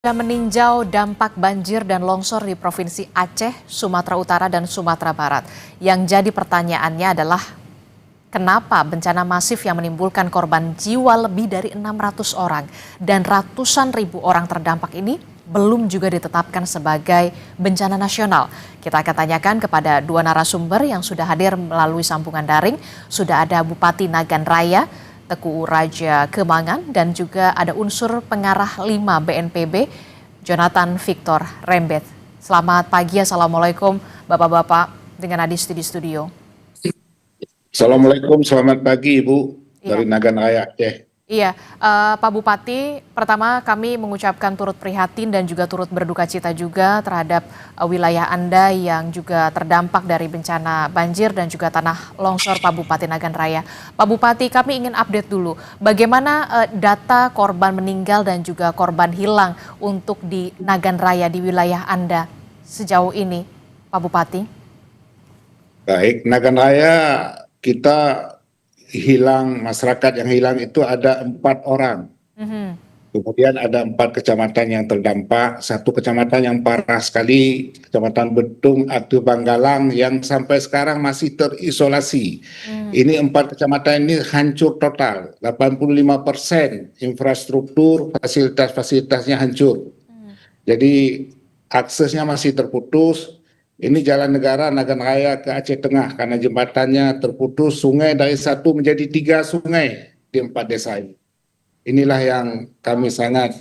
Sudah meninjau dampak banjir dan longsor di Provinsi Aceh, Sumatera Utara, dan Sumatera Barat. Yang jadi pertanyaannya adalah kenapa bencana masif yang menimbulkan korban jiwa lebih dari 600 orang dan ratusan ribu orang terdampak ini belum juga ditetapkan sebagai bencana nasional. Kita akan tanyakan kepada dua narasumber yang sudah hadir melalui sambungan daring. Sudah ada Bupati Nagan Raya, Teguh Raja Kemangan, dan juga ada unsur pengarah 5 BNPB, Jonathan Victor Rembet. Selamat pagi, Assalamualaikum Bapak-Bapak dengan Adisti di studio. Assalamualaikum, selamat pagi Ibu dari Iya. Nagan Raya Aceh. Iya, Pak Bupati, pertama kami mengucapkan turut prihatin dan juga turut berduka cita juga terhadap wilayah Anda yang juga terdampak dari bencana banjir dan juga tanah longsor, Pak Bupati Nagan Raya. Pak Bupati, kami ingin update dulu bagaimana data korban meninggal dan juga korban hilang untuk di Nagan Raya di wilayah Anda sejauh ini, Pak Bupati. Baik, Nagan Raya kita masyarakat yang hilang itu ada 4 orang. Kemudian ada 4 kecamatan yang terdampak, 1 kecamatan yang parah sekali, Kecamatan Betung atau Banggalang yang sampai sekarang masih terisolasi. Ini 4 kecamatan ini hancur total, 85% infrastruktur, fasilitas-fasilitasnya hancur. Jadi aksesnya masih terputus. Ini jalan negara Nagan Raya ke Aceh Tengah karena jembatannya terputus, sungai dari 1 menjadi 3 sungai di 4 desa ini. Inilah yang kami sangat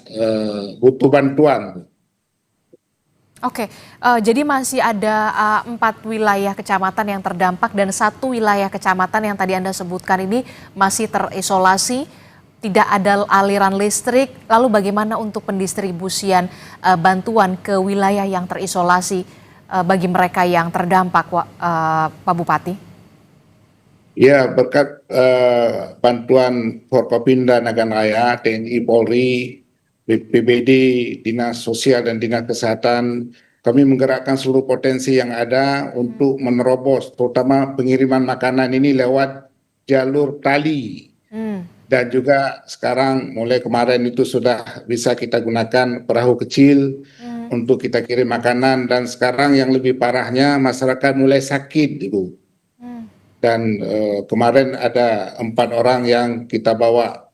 butuh bantuan. Oke, jadi masih ada 4 wilayah kecamatan yang terdampak dan 1 wilayah kecamatan yang tadi Anda sebutkan ini masih terisolasi, tidak ada aliran listrik. Lalu bagaimana untuk pendistribusian bantuan ke wilayah yang terisolasi bagi mereka yang terdampak, Pak Bupati? Ya, berkat bantuan Forkopimda Nagan Raya, TNI, Polri, BPBD, Dinas Sosial dan Dinas Kesehatan, kami menggerakkan seluruh potensi yang ada untuk menerobos, terutama pengiriman makanan ini lewat jalur tali. Dan juga sekarang mulai kemarin itu sudah bisa kita gunakan perahu kecil untuk kita kirim makanan, dan sekarang yang lebih parahnya masyarakat mulai sakit, Ibu. Dan kemarin ada 4 orang yang kita bawa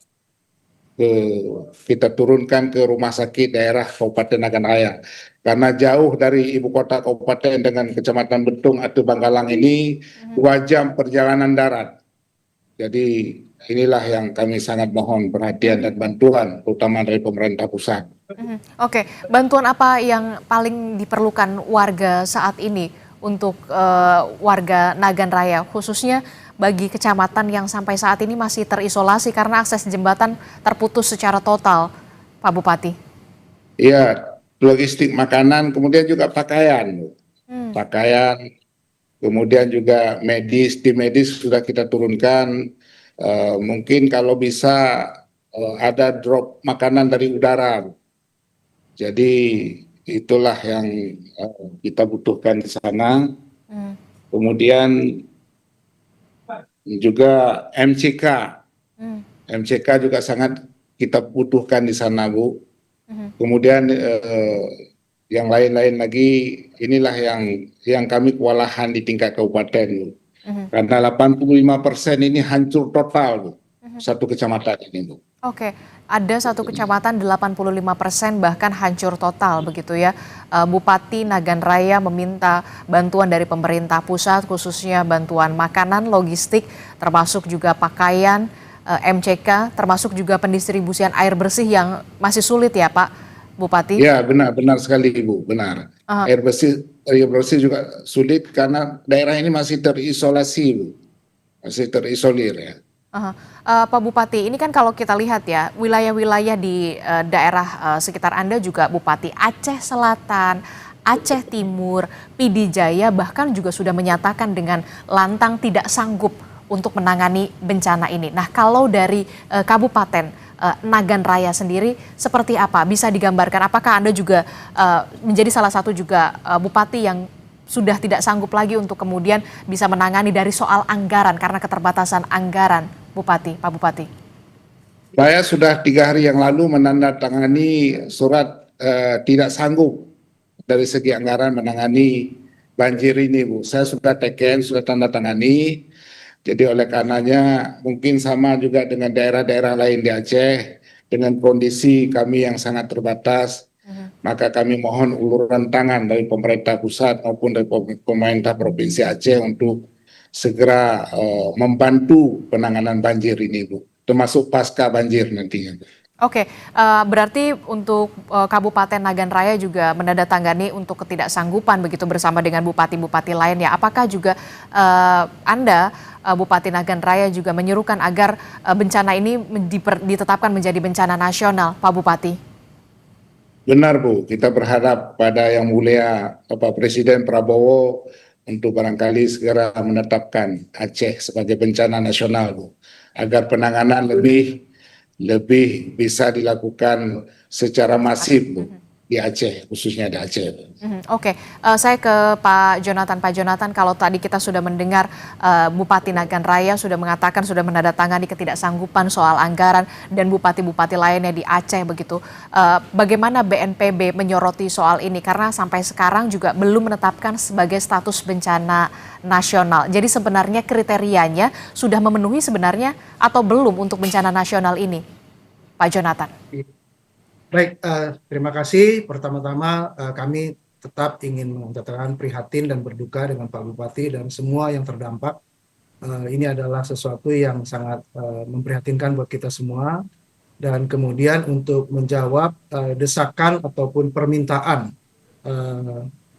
kita turunkan ke rumah sakit daerah Kabupaten Nagan Raya karena jauh dari ibu kota kabupaten dengan Kecamatan Betung atau Banggalang ini 2 jam perjalanan darat. Jadi inilah yang kami sangat mohon perhatian dan bantuan terutama dari pemerintah pusat. Oke, bantuan apa yang paling diperlukan warga saat ini untuk warga Nagan Raya, khususnya bagi kecamatan yang sampai saat ini masih terisolasi karena akses jembatan terputus secara total, Pak Bupati? Iya, logistik makanan, kemudian juga pakaian. Pakaian, kemudian juga tim medis sudah kita turunkan. Mungkin kalau bisa ada drop makanan dari udara. Jadi itulah yang kita butuhkan di sana. Kemudian juga MCK juga sangat kita butuhkan di sana, Bu. Kemudian yang lain-lain lagi, inilah yang kami kewalahan di tingkat kabupaten, Bu. Karena 85% ini hancur total, Bu. 1 kecamatan ini, Bu. Oke, ada 1 kecamatan 85% bahkan hancur total begitu ya. Bupati Nagan Raya meminta bantuan dari pemerintah pusat khususnya bantuan makanan, logistik, termasuk juga pakaian, MCK, termasuk juga pendistribusian air bersih yang masih sulit ya Pak Bupati? Ya, benar sekali Ibu, benar. Air bersih juga sulit karena daerah ini masih terisolasi, Bu. Masih terisolir ya. Pak Bupati, ini kan kalau kita lihat ya, wilayah-wilayah di daerah sekitar Anda juga Bupati Aceh Selatan, Aceh Timur, PD Jaya bahkan juga sudah menyatakan dengan lantang tidak sanggup untuk menangani bencana ini. Nah, kalau dari Kabupaten Nagan Raya sendiri seperti apa? Bisa digambarkan apakah Anda juga menjadi salah satu juga Bupati yang sudah tidak sanggup lagi untuk kemudian bisa menangani dari soal anggaran karena keterbatasan anggaran, Pak Bupati? Saya sudah 3 hari yang lalu menandatangani surat tidak sanggup dari segi anggaran menangani banjir ini, Bu. Saya sudah teken, sudah tanda tangani. Jadi oleh karenanya mungkin sama juga dengan daerah-daerah lain di Aceh, dengan kondisi kami yang sangat terbatas, maka kami mohon uluran tangan dari pemerintah pusat maupun dari pemerintah Provinsi Aceh untuk segera membantu penanganan banjir ini, Bu, termasuk pasca banjir nantinya. Oke, berarti untuk Kabupaten Nagan Raya juga menandatangani untuk ketidaksanggupan begitu bersama dengan bupati-bupati lainnya. Apakah juga Anda, Bupati Nagan Raya juga menyerukan agar bencana ini ditetapkan menjadi bencana nasional, Pak Bupati? Benar, Bu, kita berharap pada Yang Mulia Bapak Presiden Prabowo untuk barangkali segera menetapkan Aceh sebagai bencana nasional, Bu, agar penanganan lebih bisa dilakukan secara masif, Bu, di Aceh, khususnya di Aceh. Oke, saya ke Pak Jonathan. Pak Jonathan, kalau tadi kita sudah mendengar Bupati Nagan Raya sudah mengatakan sudah menandatangani ketidaksanggupan soal anggaran dan bupati-bupati lainnya di Aceh begitu. Bagaimana BNPB menyoroti soal ini? Karena sampai sekarang juga belum menetapkan sebagai status bencana nasional. Jadi sebenarnya kriterianya sudah memenuhi sebenarnya atau belum untuk bencana nasional ini, Pak Jonathan? Baik, terima kasih. Pertama-tama kami tetap ingin mengatakan prihatin dan berduka dengan Pak Bupati dan semua yang terdampak. Ini adalah sesuatu yang sangat memprihatinkan buat kita semua. Dan kemudian untuk menjawab desakan ataupun permintaan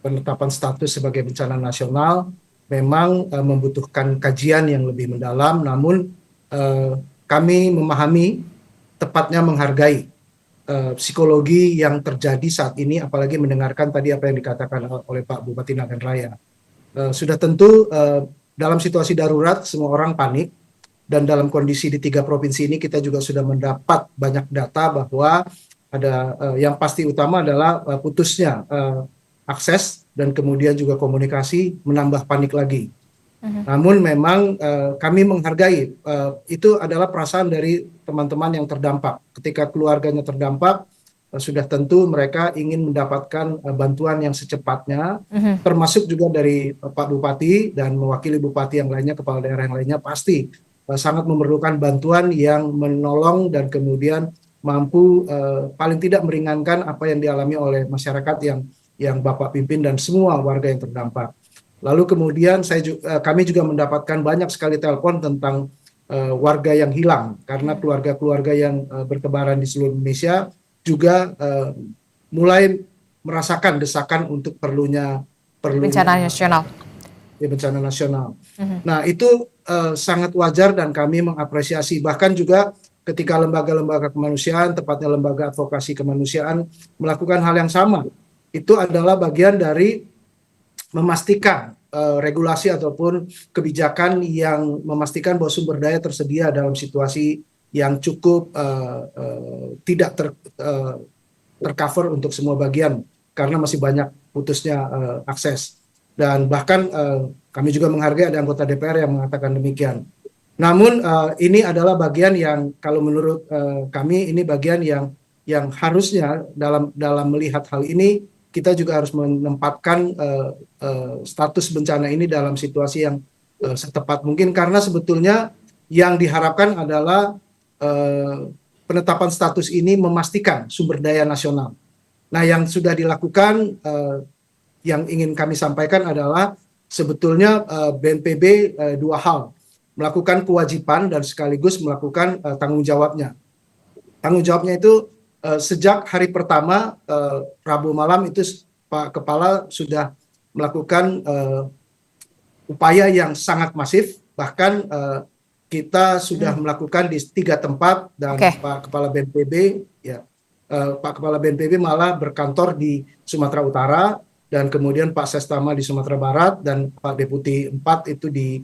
penetapan status sebagai bencana nasional memang membutuhkan kajian yang lebih mendalam, namun kami memahami, tepatnya menghargai psikologi yang terjadi saat ini, apalagi mendengarkan tadi apa yang dikatakan oleh Pak Bupati Nagan Raya. Sudah tentu dalam situasi darurat semua orang panik, dan dalam kondisi di 3 provinsi ini kita juga sudah mendapat banyak data bahwa ada yang pasti utama adalah putusnya akses dan kemudian juga komunikasi, menambah panik lagi. Namun memang kami menghargai itu adalah perasaan dari teman-teman yang terdampak. Ketika keluarganya terdampak, sudah tentu mereka ingin mendapatkan bantuan yang secepatnya, termasuk juga dari Pak Bupati dan mewakili bupati yang lainnya, kepala daerah yang lainnya pasti sangat memerlukan bantuan yang menolong dan kemudian mampu paling tidak meringankan apa yang dialami oleh masyarakat yang Bapak pimpin dan semua warga yang terdampak. Lalu kemudian kami juga mendapatkan banyak sekali telepon tentang warga yang hilang, karena keluarga-keluarga yang bertebaran di seluruh Indonesia juga mulai merasakan desakan untuk perlunya bencana nasional. Bencana nasional. Nah, itu sangat wajar dan kami mengapresiasi. Bahkan juga ketika lembaga-lembaga kemanusiaan, tepatnya lembaga advokasi kemanusiaan, melakukan hal yang sama. Itu adalah bagian dari memastikan regulasi ataupun kebijakan yang memastikan bahwa sumber daya tersedia dalam situasi yang cukup tidak tercover untuk semua bagian, karena masih banyak putusnya akses. Dan bahkan kami juga menghargai ada anggota DPR yang mengatakan demikian. Namun ini adalah bagian yang kalau menurut kami ini bagian yang harusnya dalam melihat hal ini kita juga harus menempatkan status bencana ini dalam situasi yang setepat mungkin, karena sebetulnya yang diharapkan adalah penetapan status ini memastikan sumber daya nasional. Nah, yang sudah dilakukan yang ingin kami sampaikan adalah sebetulnya BNPB 2 hal, melakukan kewajiban dan sekaligus melakukan tanggung jawabnya. Tanggung jawabnya itu sejak hari pertama Rabu malam itu Pak Kepala sudah melakukan upaya yang sangat masif, bahkan kita sudah melakukan di 3 tempat dan Pak Kepala BNPB Pak Kepala BNPB malah berkantor di Sumatera Utara, dan kemudian Pak Sestama di Sumatera Barat dan Pak Deputi 4 itu di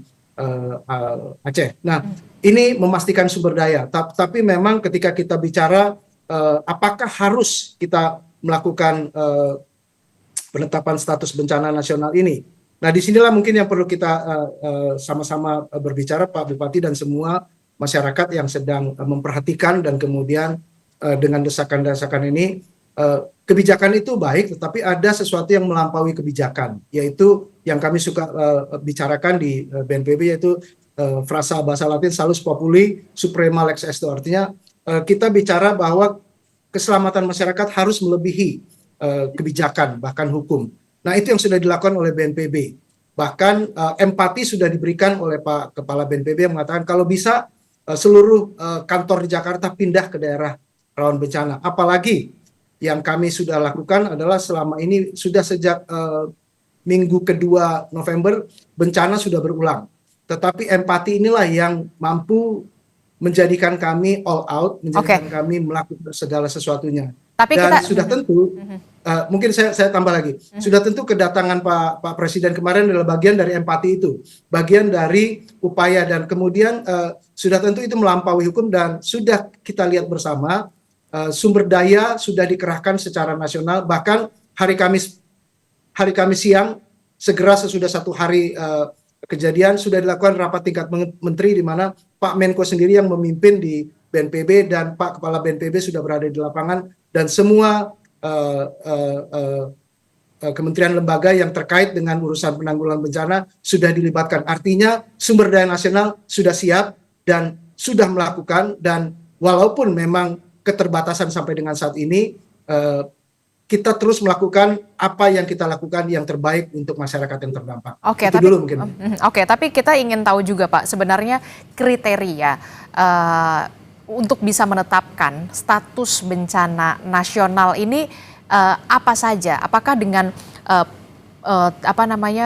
Aceh. Nah, ini memastikan sumber daya. Tapi memang ketika kita bicara apakah harus kita melakukan penetapan status bencana nasional ini? Nah, disinilah mungkin yang perlu kita sama-sama berbicara, Pak Bupati dan semua masyarakat yang sedang memperhatikan, dan kemudian dengan desakan-desakan ini kebijakan itu baik, tetapi ada sesuatu yang melampaui kebijakan, yaitu yang kami suka bicarakan di BNPB, yaitu frasa bahasa Latin salus populi suprema lex esto. Artinya kita bicara bahwa keselamatan masyarakat harus melebihi kebijakan, bahkan hukum. Nah, itu yang sudah dilakukan oleh BNPB. Bahkan empati sudah diberikan oleh Pak Kepala BNPB yang mengatakan kalau bisa seluruh kantor di Jakarta pindah ke daerah rawan bencana. Apalagi yang kami sudah lakukan adalah selama ini sudah sejak minggu kedua November bencana sudah berulang. Tetapi empati inilah yang mampu menjadikan kami all out, menjadikan kami melakukan segala sesuatunya. Tapi dan kita sudah tentu, mungkin saya tambah lagi, sudah tentu kedatangan Pak Presiden kemarin adalah bagian dari empati itu, bagian dari upaya, dan kemudian sudah tentu itu melampaui hukum, dan sudah kita lihat bersama sumber daya sudah dikerahkan secara nasional. Bahkan hari Kamis siang, segera sesudah 1 hari kejadian, sudah dilakukan rapat tingkat menteri di mana Pak Menko sendiri yang memimpin di BNPB dan Pak Kepala BNPB sudah berada di lapangan, dan semua kementerian lembaga yang terkait dengan urusan penanggulangan bencana sudah dilibatkan. Artinya sumber daya nasional sudah siap dan sudah melakukan, dan walaupun memang keterbatasan sampai dengan saat ini, kita terus melakukan apa yang kita lakukan yang terbaik untuk masyarakat yang terdampak. Oke, itu tapi dulu mungkin. Tapi kita ingin tahu juga Pak, sebenarnya kriteria untuk bisa menetapkan status bencana nasional ini apa saja? Apakah dengan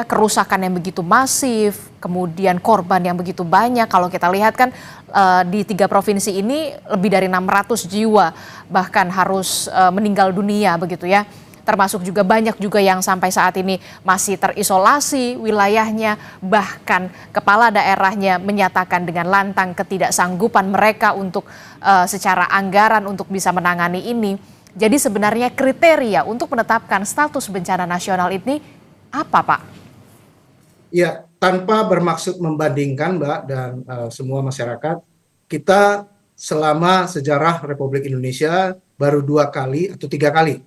kerusakan yang begitu masif, kemudian korban yang begitu banyak? Kalau kita lihat kan di 3 provinsi ini lebih dari 600 jiwa bahkan harus meninggal dunia begitu ya. Termasuk juga banyak juga yang sampai saat ini masih terisolasi wilayahnya, bahkan kepala daerahnya menyatakan dengan lantang ketidaksanggupan mereka untuk secara anggaran untuk bisa menangani ini. Jadi sebenarnya kriteria untuk menetapkan status bencana nasional ini apa, Pak? Ya, tanpa bermaksud membandingkan, Mbak, dan semua masyarakat, kita selama sejarah Republik Indonesia baru 2 kali atau 3 kali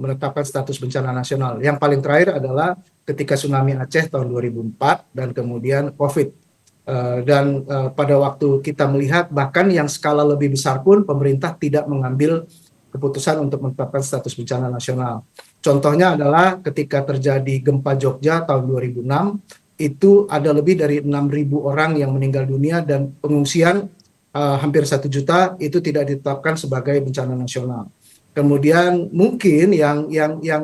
menetapkan status bencana nasional. Yang paling terakhir adalah ketika tsunami Aceh tahun 2004 dan kemudian COVID. Pada waktu kita melihat bahkan yang skala lebih besar pun pemerintah tidak mengambil keputusan untuk menetapkan status bencana nasional. Contohnya adalah ketika terjadi gempa Jogja tahun 2006, itu ada lebih dari 6.000 orang yang meninggal dunia dan pengungsian hampir 1 juta itu tidak ditetapkan sebagai bencana nasional. Kemudian mungkin yang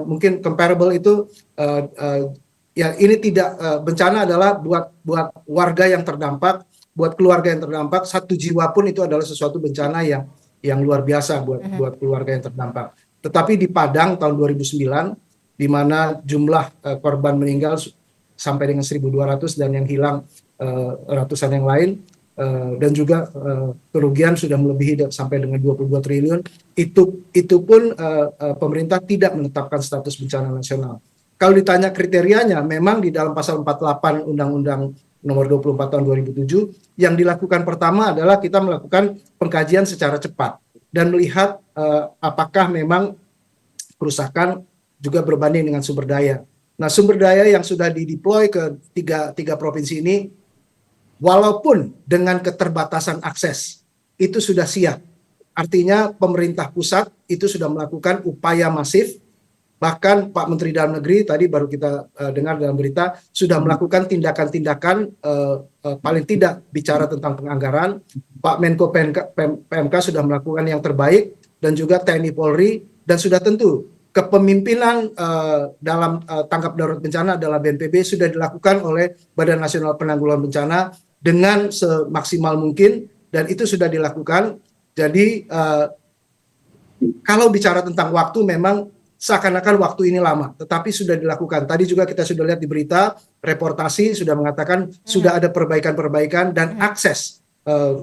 mungkin comparable itu ya ini tidak bencana adalah buat warga yang terdampak, buat keluarga yang terdampak, 1 jiwa pun itu adalah sesuatu bencana yang luar biasa buat keluarga yang terdampak. Tetapi di Padang tahun 2009 di mana jumlah korban meninggal sampai dengan 1.200 dan yang hilang ratusan yang lain, dan juga kerugian sudah melebihi sampai dengan 22 triliun, itu pun pemerintah tidak menetapkan status bencana nasional. Kalau ditanya kriterianya, memang di dalam pasal 48 Undang-Undang nomor 24 tahun 2007 yang dilakukan pertama adalah kita melakukan pengkajian secara cepat dan melihat apakah memang kerusakan juga berbanding dengan sumber daya. Nah, sumber daya yang sudah dideploy ke tiga provinsi ini, walaupun dengan keterbatasan akses, itu sudah siap. Artinya pemerintah pusat itu sudah melakukan upaya masif. Bahkan Pak Menteri Dalam Negeri tadi baru kita dengar dalam berita sudah melakukan tindakan-tindakan, paling tidak bicara tentang penganggaran. Pak Menko PMK sudah melakukan yang terbaik, dan juga TNI Polri, dan sudah tentu kepemimpinan dalam tanggap darurat bencana adalah BNPB sudah dilakukan oleh Badan Nasional Penanggulangan Bencana dengan semaksimal mungkin, dan itu sudah dilakukan. Jadi kalau bicara tentang waktu, memang seakan-akan waktu ini lama, tetapi sudah dilakukan. Tadi juga kita sudah lihat di berita, reportasi sudah mengatakan sudah ada perbaikan-perbaikan, dan akses.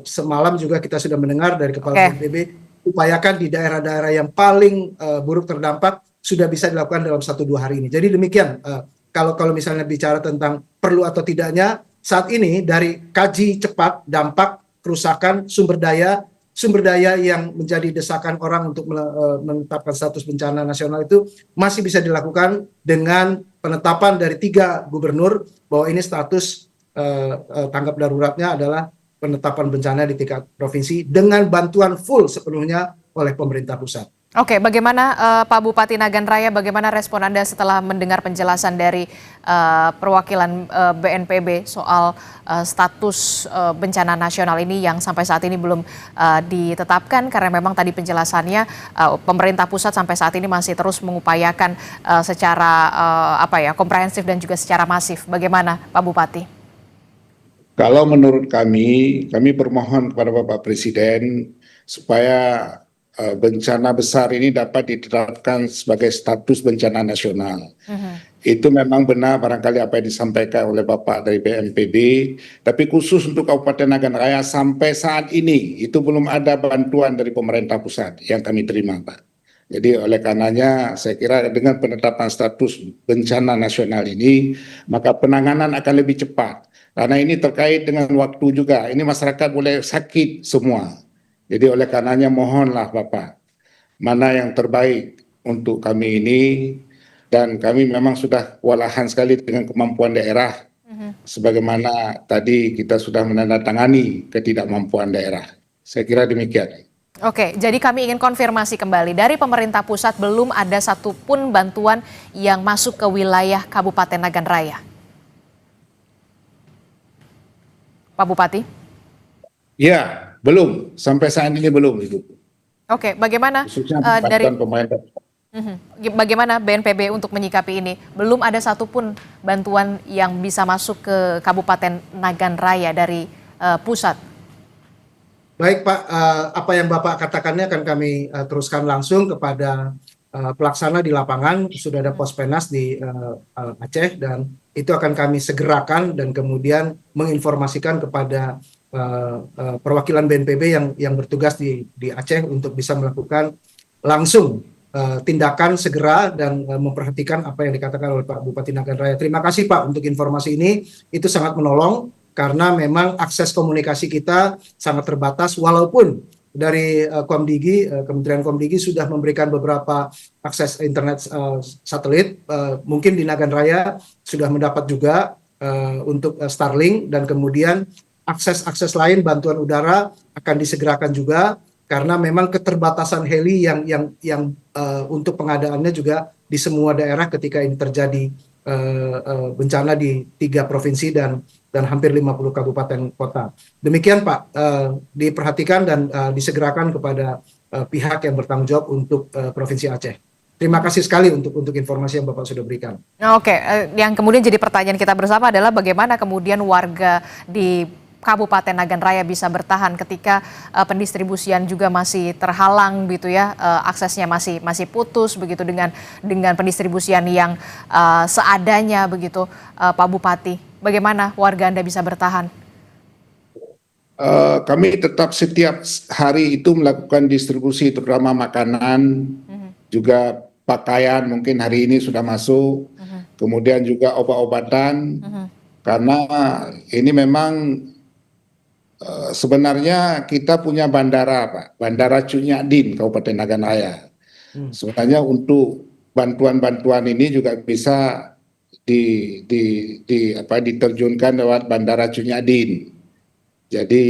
Semalam juga kita sudah mendengar dari Kepala BNPB, upayakan di daerah-daerah yang paling buruk terdampak sudah bisa dilakukan dalam 1-2 hari ini. Jadi demikian, kalau misalnya bicara tentang perlu atau tidaknya, saat ini dari kaji cepat dampak kerusakan sumber daya sumber daya yang menjadi desakan orang untuk menetapkan status bencana nasional itu masih bisa dilakukan dengan penetapan dari 3 gubernur bahwa ini status tanggap daruratnya adalah penetapan bencana di tingkat provinsi dengan bantuan full sepenuhnya oleh pemerintah pusat. Oke, bagaimana Pak Bupati Nagan Raya, bagaimana respon Anda setelah mendengar penjelasan dari perwakilan BNPB soal status bencana nasional ini yang sampai saat ini belum ditetapkan karena memang tadi penjelasannya pemerintah pusat sampai saat ini masih terus mengupayakan secara komprehensif dan juga secara masif. Bagaimana Pak Bupati? Kalau menurut kami bermohon kepada Bapak Presiden supaya bencana besar ini dapat ditetapkan sebagai status bencana nasional. Itu memang benar barangkali apa yang disampaikan oleh Bapak dari BNPB, tapi khusus untuk Kabupaten Nagan Raya sampai saat ini itu belum ada bantuan dari pemerintah pusat yang kami terima, Pak. Jadi oleh karenanya saya kira dengan penetapan status bencana nasional ini maka penanganan akan lebih cepat. Karena ini terkait dengan waktu juga. Ini masyarakat boleh sakit semua. Jadi oleh karenanya mohonlah Bapak, mana yang terbaik untuk kami ini, dan kami memang sudah kewalahan sekali dengan kemampuan daerah, sebagaimana tadi kita sudah menandatangani ketidakmampuan daerah. Saya kira demikian. Oke, jadi kami ingin konfirmasi kembali, dari pemerintah pusat belum ada satupun bantuan yang masuk ke wilayah Kabupaten Nagan Raya. Pak Bupati? Ya, belum. Sampai saat ini belum itu. Oke, bagaimana Khususnya dari pemerintah. bagaimana BNPB untuk menyikapi ini? Belum ada satupun bantuan yang bisa masuk ke Kabupaten Nagan Raya dari pusat. Baik Pak, apa yang Bapak katakannya akan kami teruskan langsung kepada pelaksana di lapangan. Sudah ada Pospenas di Aceh dan itu akan kami segerakan dan kemudian menginformasikan kepada perwakilan BNPB yang bertugas di Aceh untuk bisa melakukan langsung tindakan segera dan memperhatikan apa yang dikatakan oleh Pak Bupati Nagan Raya. Terima kasih Pak untuk informasi ini, itu sangat menolong karena memang akses komunikasi kita sangat terbatas walaupun dari Kementerian Komdigi sudah memberikan beberapa akses internet satelit, mungkin di Nagan Raya sudah mendapat juga untuk Starlink dan kemudian akses lain bantuan udara akan disegerakan juga karena memang keterbatasan heli yang untuk pengadaannya juga di semua daerah ketika ini terjadi bencana di 3 provinsi dan hampir 50 kabupaten kota. Demikian Pak, diperhatikan dan disegerakan kepada pihak yang bertanggung jawab untuk Provinsi Aceh. Terima kasih sekali untuk informasi yang Bapak sudah berikan. Oke, yang kemudian jadi pertanyaan kita bersama adalah bagaimana kemudian warga di Kabupaten Nagan Raya bisa bertahan ketika pendistribusian juga masih terhalang gitu ya, aksesnya masih putus begitu dengan pendistribusian yang seadanya begitu, Pak Bupati. Bagaimana warga Anda bisa bertahan? Kami tetap setiap hari itu melakukan distribusi terutama makanan, juga pakaian mungkin hari ini sudah masuk, kemudian juga obat-obatan, karena ini memang sebenarnya kita punya bandara, Pak, Bandara Cunyadin Kabupaten Nagan Raya. Sebenarnya untuk bantuan-bantuan ini juga bisa diterjunkan lewat Bandara Cunyadin. Jadi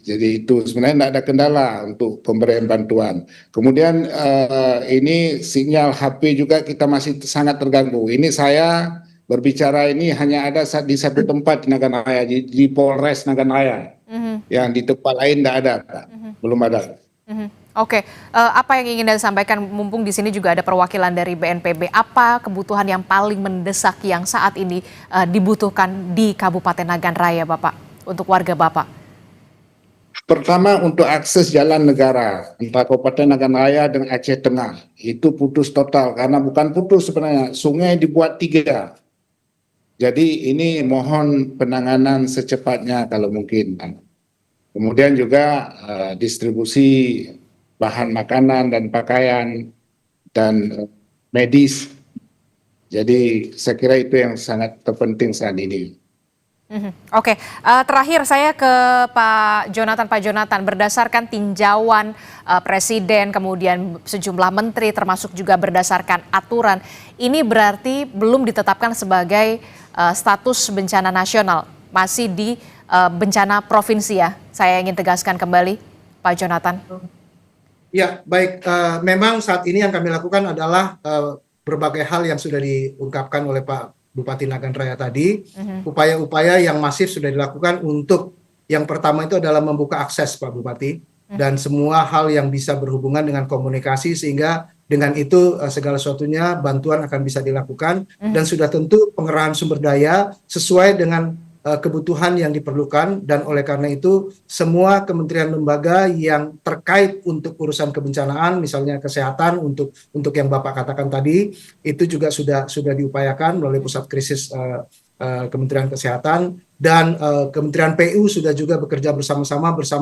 itu sebenarnya tidak ada kendala untuk pemberian bantuan. Kemudian ini sinyal HP juga kita masih sangat terganggu. Ini saya berbicara ini hanya ada di satu tempat di Nagan Raya, di Polres Nagan Raya. Yang di tempat lain tidak ada, Pak. Belum ada. Oke, apa yang ingin Anda sampaikan, mumpung di sini juga ada perwakilan dari BNPB, apa kebutuhan yang paling mendesak yang saat ini dibutuhkan di Kabupaten Nagan Raya, Bapak, untuk warga Bapak? Pertama untuk akses jalan negara antara Kabupaten Nagan Raya dengan Aceh Tengah itu putus total, karena bukan putus sebenarnya, sungai dibuat 3. Jadi ini mohon penanganan secepatnya kalau mungkin. Kemudian juga distribusi bahan makanan dan pakaian dan medis. Jadi saya kira itu yang sangat terpenting saat ini. Oke, terakhir saya ke Pak Jonathan. Pak Jonathan, berdasarkan tinjauan Presiden, kemudian sejumlah menteri, termasuk juga berdasarkan aturan, ini berarti belum ditetapkan sebagai status bencana nasional, masih di bencana provinsi ya. Saya ingin tegaskan kembali, Pak Jonathan. Ya, baik. Memang saat ini yang kami lakukan adalah berbagai hal yang sudah diungkapkan oleh Pak Bupati Nagan Raya tadi. Upaya-upaya yang masif sudah dilakukan untuk yang pertama itu adalah membuka akses, Pak Bupati, dan semua hal yang bisa berhubungan dengan komunikasi, sehingga dengan itu segala sesuatunya bantuan akan bisa dilakukan, dan sudah tentu pengerahan sumber daya sesuai dengan kebutuhan yang diperlukan. Dan oleh karena itu semua kementerian lembaga yang terkait untuk urusan kebencanaan, misalnya kesehatan untuk yang Bapak katakan tadi, itu juga sudah diupayakan melalui pusat krisis Kementerian Kesehatan, dan Kementerian PU sudah juga bekerja bersama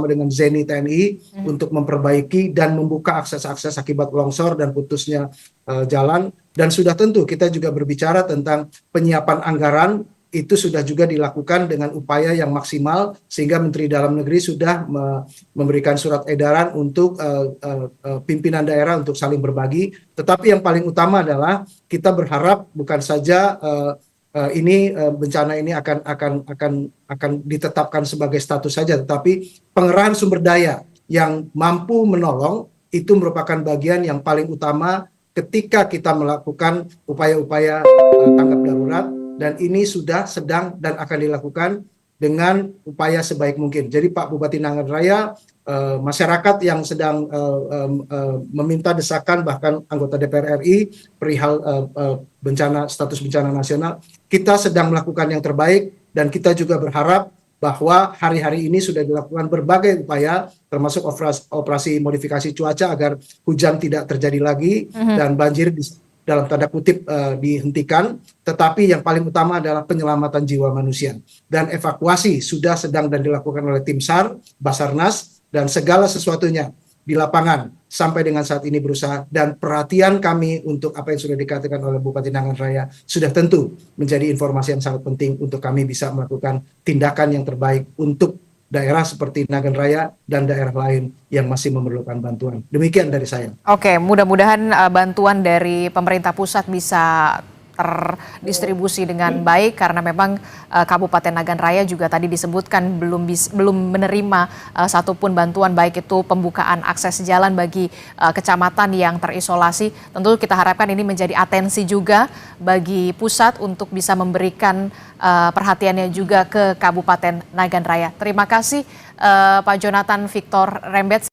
dengan ZENI TNI untuk memperbaiki dan membuka akses-akses akibat longsor dan putusnya jalan. Dan sudah tentu kita juga berbicara tentang penyiapan anggaran. Itu sudah juga dilakukan dengan upaya yang maksimal, sehingga Menteri Dalam Negeri sudah memberikan surat edaran untuk pimpinan daerah untuk saling berbagi. Tetapi yang paling utama adalah kita berharap bukan saja bencana ini akan ditetapkan sebagai status saja, tetapi pengerahan sumber daya yang mampu menolong itu merupakan bagian yang paling utama ketika kita melakukan upaya-upaya tanggap darurat. Dan ini sudah, sedang, dan akan dilakukan dengan upaya sebaik mungkin. Jadi Pak Bupati Nagan Raya, masyarakat yang sedang meminta desakan, bahkan anggota DPR RI perihal status bencana nasional, kita sedang melakukan yang terbaik, dan kita juga berharap bahwa hari-hari ini sudah dilakukan berbagai upaya, termasuk operasi modifikasi cuaca agar hujan tidak terjadi lagi dan banjir dalam tanda kutip dihentikan. Tetapi yang paling utama adalah penyelamatan jiwa manusia, dan evakuasi sudah, sedang, dan dilakukan oleh tim SAR, Basarnas, dan segala sesuatunya di lapangan sampai dengan saat ini berusaha. Dan perhatian kami untuk apa yang sudah dikatakan oleh Bupati Nagan Raya sudah tentu menjadi informasi yang sangat penting untuk kami bisa melakukan tindakan yang terbaik untuk daerah seperti Nagan Raya dan daerah lain yang masih memerlukan bantuan. Demikian dari saya. Oke, mudah-mudahan bantuan dari pemerintah pusat bisa terdistribusi dengan baik, karena memang Kabupaten Nagan Raya juga tadi disebutkan belum menerima satupun bantuan, baik itu pembukaan akses jalan bagi kecamatan yang terisolasi. Tentu kita harapkan ini menjadi atensi juga bagi pusat untuk bisa memberikan perhatiannya juga ke Kabupaten Nagan Raya. Terima kasih Pak Jonathan Victor Rembet.